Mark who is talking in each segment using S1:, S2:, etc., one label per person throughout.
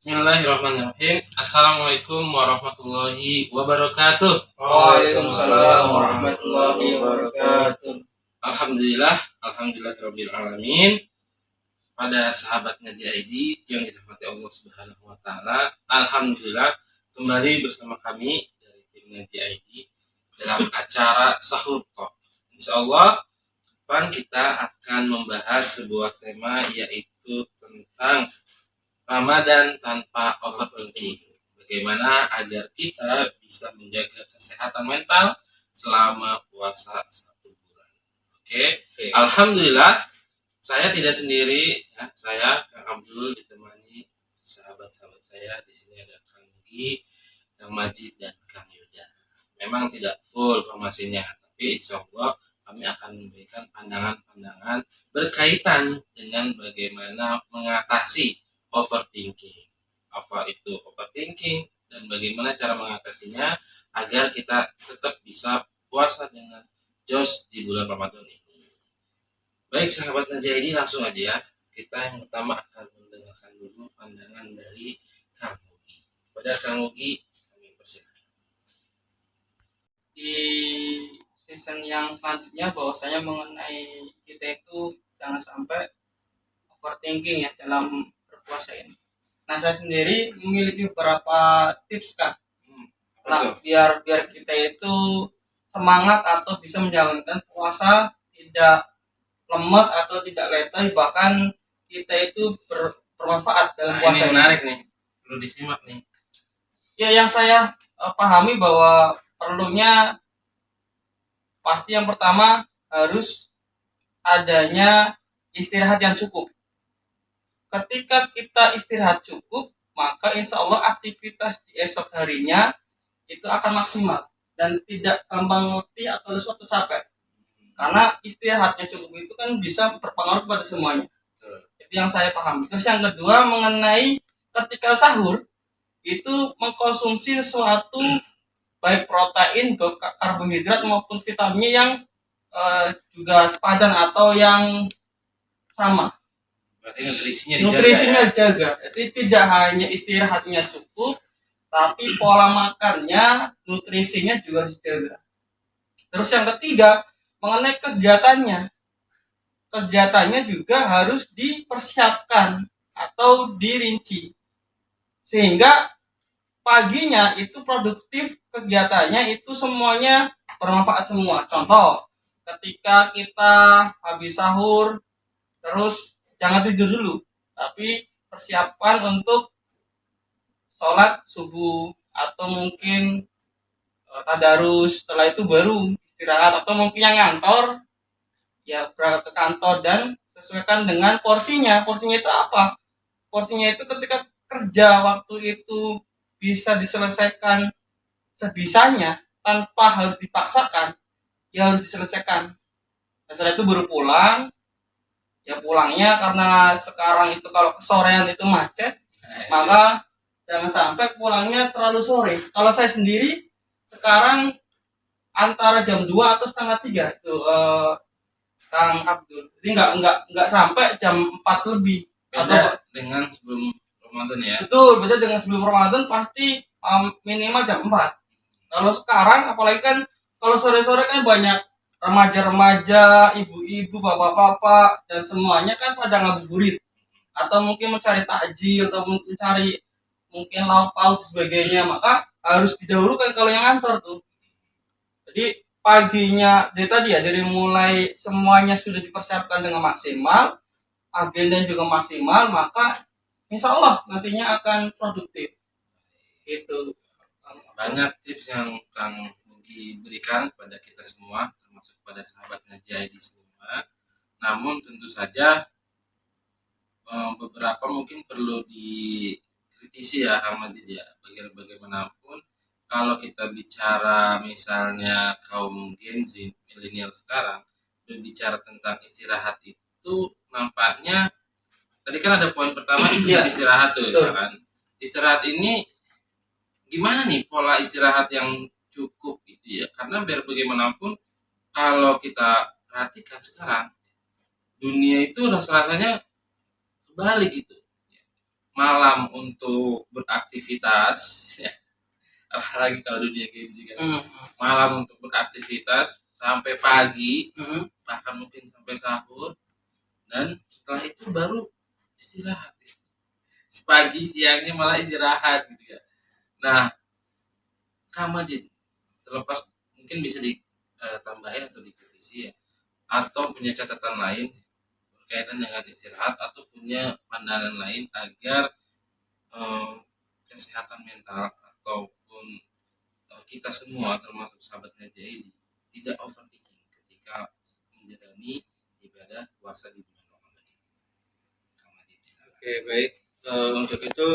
S1: Bismillahirrahmanirrahim. Assalamualaikum warahmatullahi wabarakatuh.
S2: Waalaikumsalam warahmatullahi wabarakatuh.
S1: Alhamdulillah, alhamdulillahirabbil alamin. Pada sahabat Ngaji ID yang dirahmati Allah Subhanahu wa taala, alhamdulillah kembali bersama kami dari tim Ngaji ID dalam acara Sahur Talk. Insyaallah depan kita akan membahas sebuah tema yaitu tentang Ramadan tanpa overthinking. Bagaimana agar kita bisa menjaga kesehatan mental selama puasa 1 bulan. Oke. Alhamdulillah saya tidak sendiri ya. Saya Kang Abdul ditemani sahabat-sahabat saya. Di sini ada Kang Gi, Kang Majid dan Kang Yuda. Memang tidak full formasinya, tapi insya Allah kami akan memberikan pandangan-pandangan berkaitan dengan bagaimana mengatasi overthinking. Apa itu overthinking dan bagaimana cara mengatasinya agar kita tetap bisa puasa dengan jos di bulan Ramadan ini. Baik sahabat Najai, langsung aja ya. Kita yang pertama akan mendengarkan dulu pandangan dari Kang Ugi. Pada Kang Ugi kami persilakan.
S2: Di season yang selanjutnya bahwasanya mengenai kita itu jangan sampai overthinking ya dalam berpuasa ini. Nah, saya sendiri memiliki beberapa tips Kak. Nah, biar kita itu semangat atau bisa menjalankan puasa tidak lemes atau tidak letoy, bahkan kita itu bermanfaat dalam puasa.
S1: Ini menarik nih, perlu disimak nih.
S2: Ya, yang saya pahami bahwa perlunya pasti yang pertama harus adanya istirahat yang cukup. Ketika kita istirahat cukup, maka insya Allah aktivitas di esok harinya itu akan maksimal dan tidak gampang letih atau lesu atau capek. Karena istirahatnya cukup itu kan bisa berpengaruh pada semuanya. Itu yang saya pahami. Terus yang kedua mengenai ketika sahur itu mengkonsumsi sesuatu baik protein, karbohidrat maupun vitaminnya yang juga sepadan atau yang sama.
S1: Berarti
S2: nutrisinya dijaga. Jadi tidak hanya istirahatnya cukup, tapi pola makannya, nutrisinya juga harus dijaga. Terus yang ketiga, mengenai kegiatannya. Kegiatannya juga harus dipersiapkan atau dirinci. Sehingga paginya itu produktif, kegiatannya itu semuanya bermanfaat semua. Contoh, ketika kita habis sahur, terus jangan tidur dulu, tapi persiapan untuk sholat subuh atau mungkin tadarus. Setelah itu baru istirahat, atau mungkin yang ngantor ya berangkat ke kantor dan sesuaikan dengan porsinya. Porsinya itu apa? Porsinya itu ketika kerja waktu itu bisa diselesaikan sebisanya tanpa harus dipaksakan, ya harus diselesaikan. Setelah itu baru pulang. Ya pulangnya karena sekarang itu kalau kesorean itu macet, maka jangan sampai pulangnya terlalu sore. Kalau saya sendiri sekarang antara jam 2 atau setengah 3 itu Kang Abdul. Jadi nggak sampai jam 4 lebih.
S1: Beda atau dengan sebelum Ramadan ya.
S2: Betul, beda dengan sebelum Ramadan pasti minimal jam 4. Kalau sekarang apalagi kan kalau sore-sore kan banyak remaja-remaja, ibu-ibu, bapak-bapak, dan semuanya kan pada ngabuburit atau mungkin mencari takjil atau mencari mungkin lauk pauk sebagainya, maka harus didahulukan kalau yang ngantor tuh. Jadi paginya dari tadi ya, dari mulai semuanya sudah dipersiapkan dengan maksimal, agenda juga maksimal, maka insya Allah nantinya akan produktif. Itu
S1: banyak tips yang Kang diberikan kepada kita semua, termasuk pada sahabat Ngaji ID semua. Namun tentu saja beberapa mungkin perlu dikritisi ya Kang Majid ya. Bagaimanapun kalau kita bicara misalnya kaum Gen Z, milenial sekarang, berbicara tentang istirahat itu nampaknya tadi kan ada poin pertama itu istirahat tuh ya kan. Istirahat ini gimana nih pola istirahat yang cukup itu ya, karena biar bagaimanapun kalau kita perhatikan sekarang dunia itu rasa-rasanya kebalik gitu. malam untuk beraktivitas ya, apalagi kalau dunia Gen Z kan, malam untuk beraktivitas sampai pagi, bahkan mungkin sampai sahur, dan setelah itu baru istirahat. Pagi siangnya malah istirahat gitu ya. Nah, Kak Majid, terlepas mungkin bisa ditambahin atau dikritisi ya, atau punya catatan lain berkaitan dengan istirahat atau punya pandangan lain agar eh, kesehatan mental ataupun kita semua termasuk sahabatnya JI tidak overthinking ketika menjalani ibadah puasa di bulan Ramadan. Kak Majid, silakan.
S3: Oke, baik. Untuk itu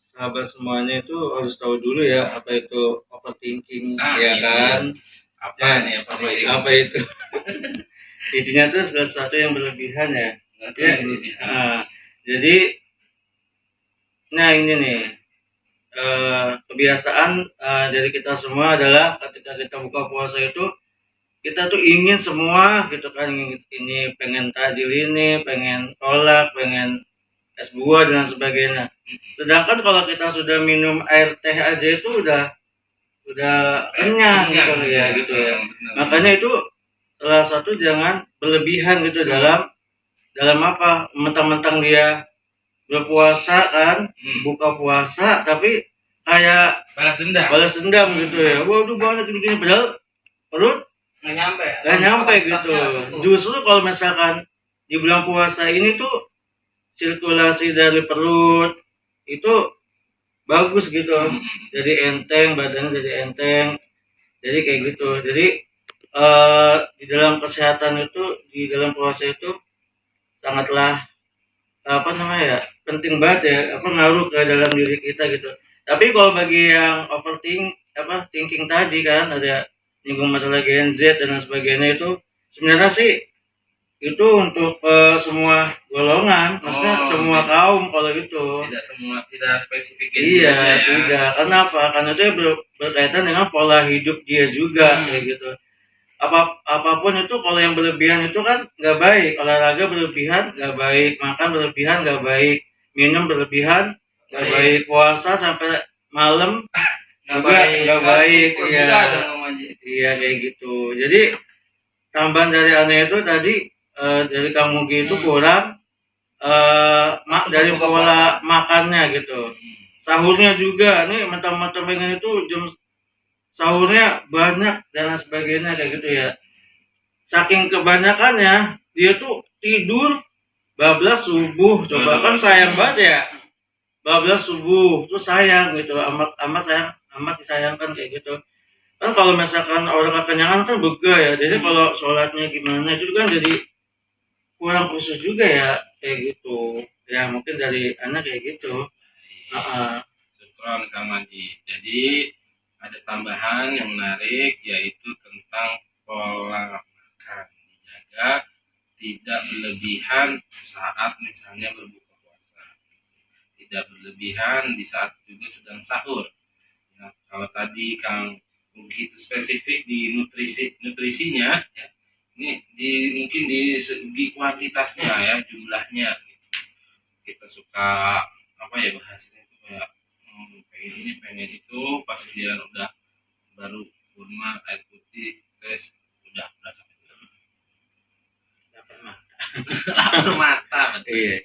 S3: sahabat semuanya itu harus tahu dulu ya apa itu overthinking, ya
S1: iya.
S3: kan?
S1: Apa nih
S3: Apa itu? Intinya tuh sesuatu yang berlebihan ya. Ya, jadi, nah ini nih kebiasaan dari kita semua adalah ketika kita buka puasa itu kita tuh ingin semua gitu kan, ini pengen tajil, ini pengen kolak, pengen es buah dan sebagainya. Sedangkan kalau kita sudah minum air teh aja itu udah kenyang gitu ya gitu ya. Makanya itu salah satu jangan berlebihan gitu dalam apa, mentang-mentang dia berpuasa kan, buka puasa tapi kayak balas dendam gitu ya. Waduh banget gini-gini, padahal perut nggak nyampe gitu. Justru kalau misalkan di bulan puasa ini tuh sirkulasi dari perut itu bagus gitu, jadi enteng, badannya jadi enteng, jadi kayak gitu. Jadi di dalam kesehatan itu, di dalam puasa itu sangatlah apa namanya ya, penting banget ya, apa ngaruh ke dalam diri kita gitu. Tapi kalau bagi yang thinking tadi kan, ada nyinggung masalah Gen Z dan lain sebagainya, itu sebenarnya sih itu untuk semua golongan, maksudnya semua kaum. Kalau itu
S1: tidak spesifik
S3: iya
S1: aja ya.
S3: tidak. Kenapa? Karena itu berkaitan dengan pola hidup dia juga kayak gitu. Apapun itu kalau yang berlebihan itu kan nggak baik. Olahraga berlebihan nggak baik, makan berlebihan nggak baik, minum berlebihan nggak baik, puasa sampai malam nggak baik. Iya kayak gitu. Jadi tambahan dari aneh itu tadi, dari kamu gitu kurang dari pola makannya gitu. Sahurnya juga nih, mentang-mentang pengen itu jam sahurnya banyak dan sebagainya kayak gitu ya. Saking kebanyakannya dia tuh tidur bablas subuh. Coba kan sayang banget ya, bablas subuh tuh sayang gitu, amat sayang, amat disayangkan kayak gitu kan. Kalau misalkan orang kekenyangan kan bega ya, jadi kalau sholatnya gimana itu kan jadi kurang khusus juga ya kayak gitu ya. Mungkin dari anak kayak gitu.
S1: Syukron Kang Majid. Jadi ada tambahan yang menarik, yaitu tentang pola makan dijaga, tidak berlebihan saat misalnya berbuka puasa, tidak berlebihan di saat juga sedang sahur ya. Kalau tadi Kang begitu spesifik di nutrisinya ya, ini mungkin di segi kuantitasnya ya, jumlahnya gitu. Kita suka apa ya, bahasanya itu kayak pengen ini pengen itu, pas dia udah baru kurma air putih tes udah sampai lapar mata.
S3: Iya.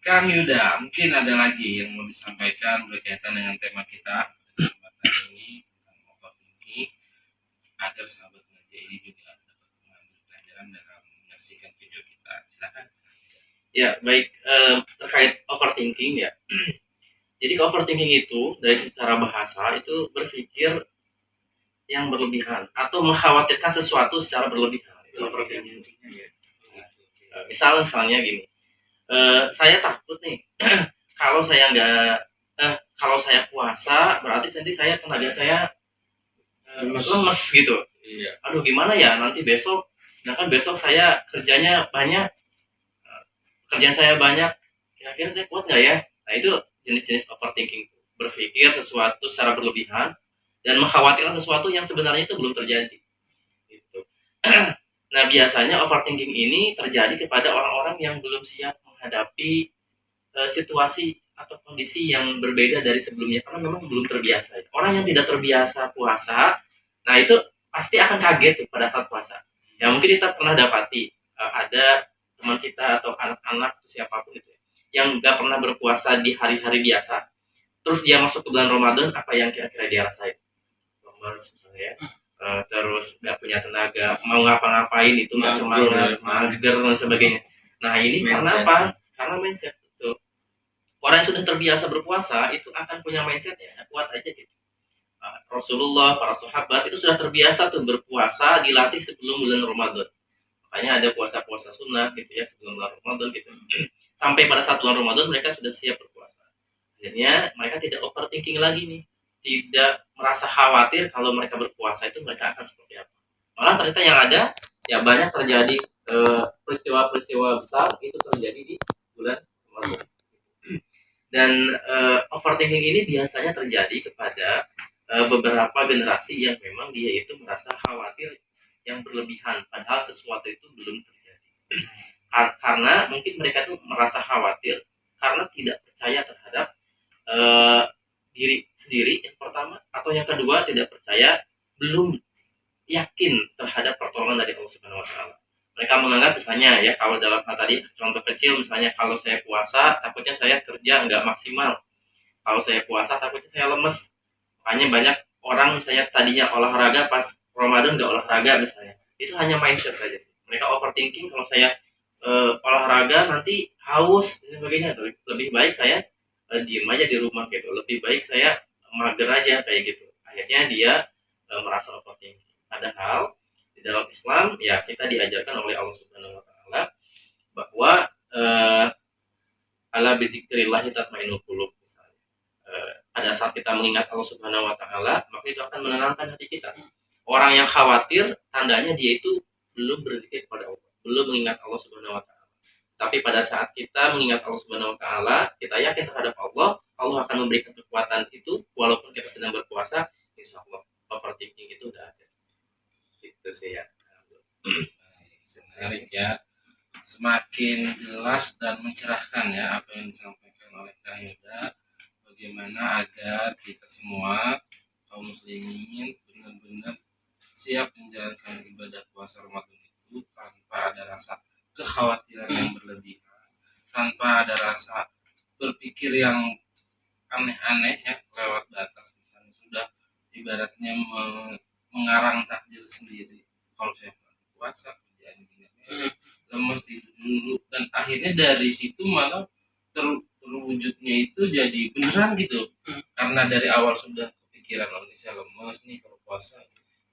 S1: Kang Yuda, mungkin ada lagi yang mau disampaikan berkaitan dengan tema kita kesempatan ini tentang overthinking, agar sahabat ngaji ini juga dapat mengambil pelajaran dalam menyaksikan video kita. Silakan.
S4: Ya, baik, terkait overthinking ya. Jadi overthinking itu dari secara bahasa itu berpikir yang berlebihan atau mengkhawatirkan sesuatu secara berlebihan. Itu overthinking ya. Misalnya gini, saya takut nih kalau saya kalau saya puasa berarti nanti tenaga saya lemes gitu.
S3: Iya.
S4: Aduh gimana ya nanti besok, sedangkan besok saya kerjaan saya banyak, kira-kira saya kuat nggak ya? Nah itu jenis-jenis overthinking, berpikir sesuatu secara berlebihan dan mengkhawatirkan sesuatu yang sebenarnya itu belum terjadi. Gitu. Nah biasanya overthinking ini terjadi kepada orang-orang yang belum siap menghadapi situasi atau kondisi yang berbeda dari sebelumnya karena memang belum terbiasa. Orang yang tidak terbiasa puasa, nah itu pasti akan kaget tuh pada saat puasa. Ya mungkin kita pernah dapati ada teman kita atau anak-anak atau siapapun itu yang nggak pernah berpuasa di hari-hari biasa, terus dia masuk ke bulan Ramadan, apa yang kira-kira dia rasain? Lemes misalnya ya. Terus nggak punya tenaga, mau ngapa-ngapain itu nggak semangat, mager dan sebagainya. Nah ini karena apa? Karena mindset itu. Orang yang sudah terbiasa berpuasa itu akan punya mindset ya kuat aja gitu. Rasulullah, para sahabat itu sudah terbiasa tuh berpuasa, dilatih sebelum bulan Ramadan. Makanya ada puasa-puasa sunnah gitu ya sebelum bulan Ramadan gitu. Sampai pada saat bulan Ramadan mereka sudah siap berpuasa. Akhirnya mereka tidak overthinking lagi nih, tidak merasa khawatir kalau mereka berpuasa itu mereka akan seperti apa. Malah ternyata yang ada ya banyak terjadi peristiwa-peristiwa besar itu terjadi di bulan Ramadan. Dan overthinking ini biasanya terjadi kepada beberapa generasi yang memang dia itu merasa khawatir yang berlebihan padahal sesuatu itu belum terjadi. Karena mungkin mereka tuh merasa khawatir karena tidak percaya terhadap diri sendiri yang pertama, atau yang kedua tidak percaya, belum yakin terhadap pertolongan dari Allah Subhanahu wa taala. Mereka menganggap misalnya ya kalau dalam hal tadi contoh kecil misalnya kalau saya puasa takutnya saya kerja nggak maksimal. Kalau saya puasa takutnya saya lemes. Makanya banyak orang misalnya tadinya olahraga pas Ramadan nggak olahraga misalnya. Itu hanya mindset saja sih. Mereka overthinking kalau saya olahraga nanti haus dan sebagainya. Lebih baik saya diem aja di rumah gitu. Lebih baik saya mager aja kayak gitu. Akhirnya dia merasa overthinking. Padahal di dalam Islam ya kita diajarkan oleh Allah Subhanahu wa taala bahwa ala bizikrillah tatmainnul qulub. Pada saat kita mengingat Allah Subhanahu wa taala, maka itu akan menenangkan hati kita. Orang yang khawatir tandanya dia itu belum berzikir kepada Allah, belum mengingat Allah Subhanahu wa taala. Tapi pada saat kita mengingat Allah Subhanahu wa taala, kita yakin terhadap Allah, Allah akan memberikan kekuatan itu walaupun kita sedang berpuasa, insyaallah overthinking itu udah ada. Itu sih ya.
S1: Menarik ya. Semakin jelas dan mencerahkan ya apa yang disampaikan oleh Kang Yuda. Bagaimana agar kita semua kaum muslimin benar-benar siap menjalankan ibadah puasa Ramadan itu tanpa ada rasa kekhawatiran yang berlebihan, tanpa ada rasa berpikir yang aneh-aneh ya lewat batas, misalnya sudah ibaratnya mengarang takdir sendiri. Kalau saya puasa kerjaan gini lemes tidur dulu, dan akhirnya dari situ malah terwujudnya itu jadi beneran gitu. Karena dari awal sudah kepikiran ini saya lemes nih kalau puasa,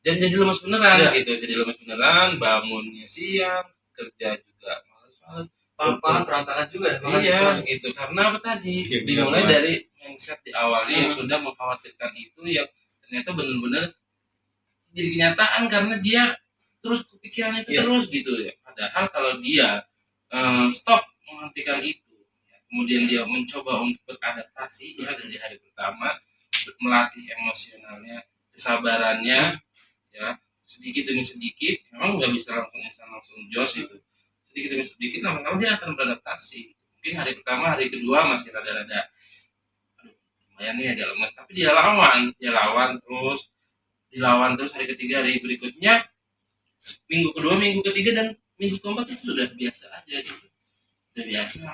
S1: dan jadi lemes beneran gitu, jadi lemes beneran, bangunnya siang, kerja juga malas-malas,
S2: Tanpa berantakan juga
S1: iya gitu. Karena apa tadi dimulai dari mindset di awalnya yang sudah mengkhawatirkan itu, yang ternyata benar-benar jadi kenyataan karena dia terus kepikiran itu terus gitu ya. Padahal kalau dia stop menghentikan itu, kemudian dia mencoba untuk beradaptasi ya dari hari pertama, melatih emosionalnya, kesabarannya ya, sedikit demi sedikit. Memang nggak bisa langsung jos itu, sedikit demi sedikit lama-lama dia akan beradaptasi. Mungkin hari pertama, hari kedua masih rada-rada aduh lumayan nih agak lemas, tapi dia lawan terus hari ketiga, hari berikutnya, minggu kedua, minggu ketiga, dan minggu keempat itu sudah biasa aja gitu, udah biasa.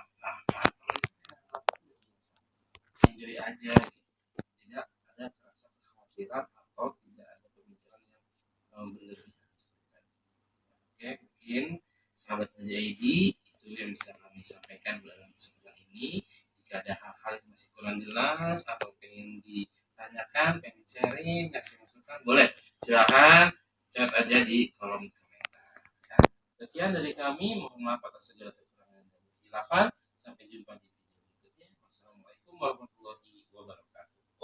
S1: Enjoy aja gitu. Tidak ada rasa kekhawatiran atau tidak ada pemikiran yang berlebihan. Oke, mungkin sahabat NJID itu yang bisa kami sampaikan dalam kesempatan ini. Jika ada hal-hal yang masih kurang jelas atau pengen ditanyakan, pengen sharing, kasih masukan, boleh silakan chat aja di kolom komentar ya. Sekian dari kami, mohon maaf atas segala kekurangan dan kekhilafan. Sampai jumpa di video berikutnya. Wassalamualaikum warahmatullahi wabarakatuh.